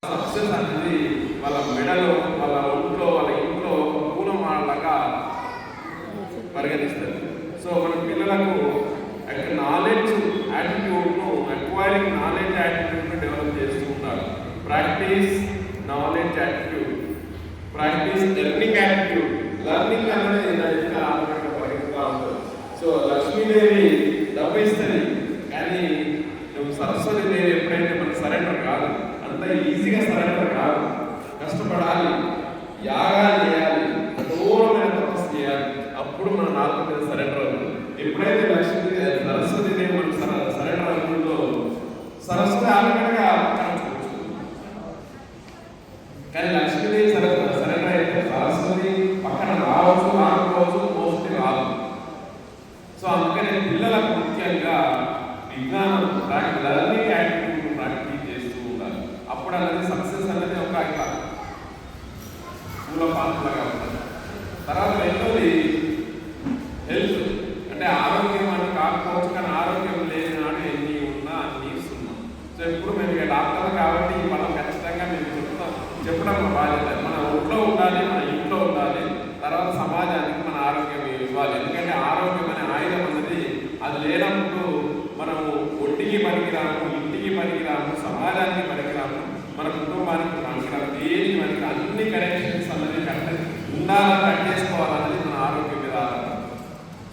Success అనేది వాళ్ళ మెడలో వాళ్ళ ఇంట్లో పూలమాలగా పరిగణిస్తారు. సో మన పిల్లలకు నాలెడ్జ్ యాటిట్యూడ్ను అక్వైరింగ్ నాలెడ్జ్ యాటిట్యూడ్ను డెవలప్ చేస్తూ ఉంటారు. Practice knowledge attitude, practice learning attitude. Learning అనేది నైతిక ఆత్మక పరిగణిస్తూ ఉంటుంది. సో లక్ష్మీదేవి డబ్బు ఇస్తుంది, కానీ నువ్వు సరస్వతి దేవి ఎప్పుడైతే మనకు సరెండర్ కాదు, అంత ఈజీగా సరెండర్ కాదు. కష్టపడాలి, యాగాలు చేయాలి, కఠోరమైన తపస్సు చేయాలి, అప్పుడు మన నాలుగు మీద సరెండర్ అవుతుంది. ఎప్పుడైతే సరస్వతి దేవి మనకు సరెండర్ అవుతుందో సరస్వతి ఆటగా కానీ లక్ష్మీదేవి సరెండర్ అయితే సరస్వతి పక్కన రావచ్చు, రాకపోవచ్చు, మోస్ట్లీ రాదు. సో అందుకని పిల్లలకు ముఖ్యంగా విజ్ఞానం లెర్నింగ్ యాటిట్యూడ్ ప్రాక్టీస్ చేస్తూ ఉండాలి. అప్పుడు అనేది సక్సెస్ అనేది ఒక పూల పాత్రగా ఉంటుంది. తర్వాత రెండోది హెల్త్, అంటే ఆరోగ్యం అని కాకపోవచ్చు, కానీ ఆరోగ్యం లేని నాడు ఎన్ని ఉన్నా అన్ని ఇస్తున్నాం. సో ఇప్పుడు మేము డాక్టర్ కాబట్టి మనం ఖచ్చితంగా మేము చెప్పడం బాధ్యత. మన ఒంట్లో ఉండాలి, మన ఇంట్లో ఉండాలి, తర్వాత సమాజానికి మన ఆరోగ్యం ఇవ్వాలి. ఎందుకంటే ఆరోగ్యం అనే ఆయుధం అనేది అది లేనప్పుడు మనము ఒంటికి పనికిరాము, ఇంటికి పనికిరాము, సమాజానికి పనికిరాము, మన కుటుంబానికి పనికిరాము, దేనికి మనకి అన్ని కనెక్షన్స్ అన్నది ఉండాలని కట్టేసుకోవాలన్నది మన ఆరోగ్యం మీద ఆధారం.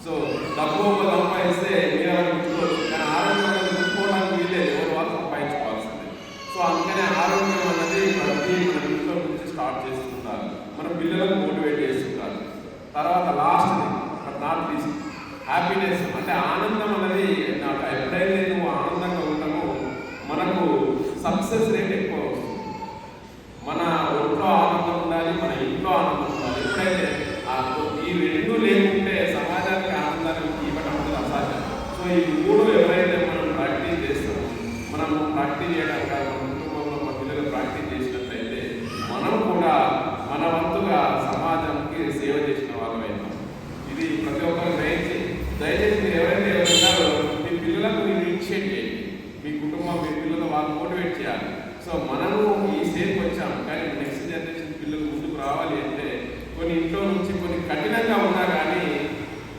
సో డబ్బు సంపాదిస్తే మీరు గుర్తుకోవచ్చు, కానీ ఆరోగ్యం అనేది గుర్తుకోవడానికి వీలేదు, ఎవరు వాళ్ళు సంపాదించుకోవాల్సింది. సో అందుకనే ఆరోగ్యం అన్నది ప్రతి మన ఇంట్లో నుంచి స్టార్ట్ చేస్తుంటారు, మన పిల్లలకు మోటివేట్ చేస్తుంటారు. తర్వాత లాస్ట్ది బట్ నాట్ లీస్ట్ హ్యాపీనెస్, అంటే ఆనందం అనేది నాకు ఎప్పుడైతే నువ్వు ఆనందంగా ఉంటామో మనకు సక్సెస్ రేట్ ఎక్కువ వస్తుంది. మన ఒంట్లో ఆనందం ఉండాలి, మన ఇంట్లో ఆనందం ఉండాలి. ఎప్పుడైతే ఈ రెండు లేకుంటే సమాజానికి ఆనందాన్ని ఇవ్వడం అనేది అసాధ్యం. సో ఈ మూడు ఎవరైతే మనం ప్రాక్టీస్ చేస్తామో, మనం ప్రాక్టీస్ చేయడం కాదు, మన కుటుంబంలో మన పిల్లలు ప్రాక్టీస్ చేసినట్లయితే మనం కూడా మన వంతుగా సమాజానికి సేవ చేసిన వాళ్ళం అవుతాం. ఇది ప్రతి ఒక్కరు దయచేసి మీరు ఎవరైతే ఉన్నారో మీ పిల్లలకు మీరు ఇనిషియేట్ చేయండి. మీ కుటుంబం, మీ పిల్లలు వాళ్ళు మోటివేట్ చేయాలి. సో మనము ఈ స్టేజ్కి వచ్చాం, కానీ నెక్స్ట్ జనరేషన్ పిల్లలు ముందుకు రావాలి అంటే కొన్ని ఇంట్లో నుంచి కొన్ని కఠినంగా ఉన్నా కానీ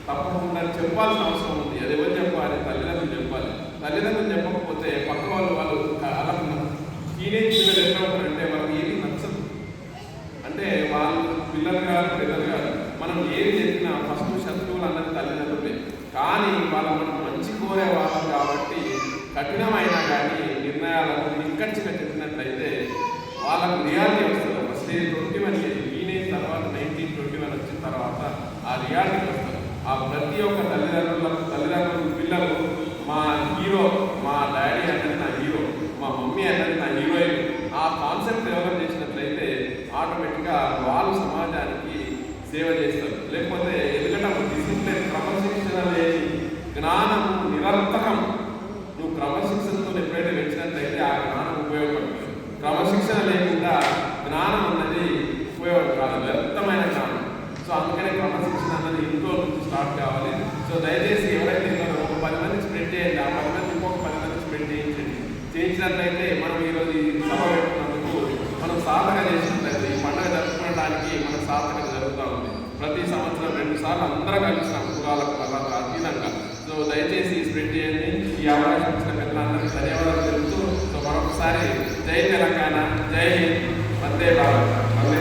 తప్పకుండా చెప్పాల్సిన అవసరం ఉంది. అది ఎవరు చెప్పాలి? తల్లిదండ్రులు చెప్పాలి. తల్లిదండ్రులు చెప్పకపోతే పక్క వాళ్ళు అలా టీనేజ్ పిల్లలు ఎట్లా ఉంటారంటే వాళ్ళకి ఏది నచ్చదు. అంటే వాళ్ళు పిల్లలు కాదు, పిల్లలు కాదు, మనం ఏది చెప్పినా ఫస్ట్ శత్రువులు అన్నది తల్లిదండ్రులే. కానీ వాళ్ళు మనం మంచి కోరే వాళ్ళం కాబట్టి కఠినమైన కానీ నిర్ణయాలను నిక్కచ్చిగా చెప్పినట్లయితే వాళ్ళకు రియాలిటీ వస్తుంది. ఫస్ట్ 21 ఏజ్ టీనేజ్ తర్వాత 19-21 వచ్చిన తర్వాత ఆ రియాలిటీ వస్తుంది. ఆ ప్రతి ఒక్క తల్లిదండ్రులు పిల్లలు మా హీరో, మా డాడీ అనేది నా హీరో, మా మమ్మీ అనేది నా హీరోయిన్, ఆ కాన్సెప్ట్ డెవలప్ చేసినట్లయితే ఆటోమేటిక్గా వాళ్ళు సమాజానికి సేవ చేస్తారు. లేకపోతే ఎందుకంటే డిసిప్లిన్, క్రమశిక్షణ లేని జ్ఞానము నిరర్థకం. నువ్వు క్రమశిక్షణతో ఎప్పుడైతే పెంచినట్లయితే ఆ జ్ఞానం ఉపయోగపడుతుంది. క్రమశిక్షణ లేకుండా జ్ఞానం అన్నది ఉపయోగం కాదు, వ్యర్థమైన జ్ఞానం. సో అందుకనే క్రమశిక్షణ అన్నది ఇంట్లో నుంచి స్టార్ట్ కావాలి. సో దయచేసి ఎవరైతే ఒక 10 మందికి స్ప్రెడ్ చేయండి, ఆ 10 మంది ఇంకొక 10 మందికి స్ప్రెడ్ చేయించినట్లయితే మనం ఈరోజు ఈ సభ పెట్టుకున్నందుకు మనం సాధన చేసినట్లయితే ఈ పండుగ జరుపుకోవడానికి మనకు సాధన జరుగుతూ ఉంది. ప్రతి సంవత్సరం 2 సార్లు అందరూ కలిసిన కులాలకు మతాలకు అతీతంగా. సో దయచేసి స్ప్రెడ్ చేయండి. ఈ అవకాశం ఇచ్చిన పెద్దలందరికీ ధన్యవాదాలు తెలుపుతూ సో మరొకసారి జై తెలంగాణ, జై హింద్, వందే భారత్, వందే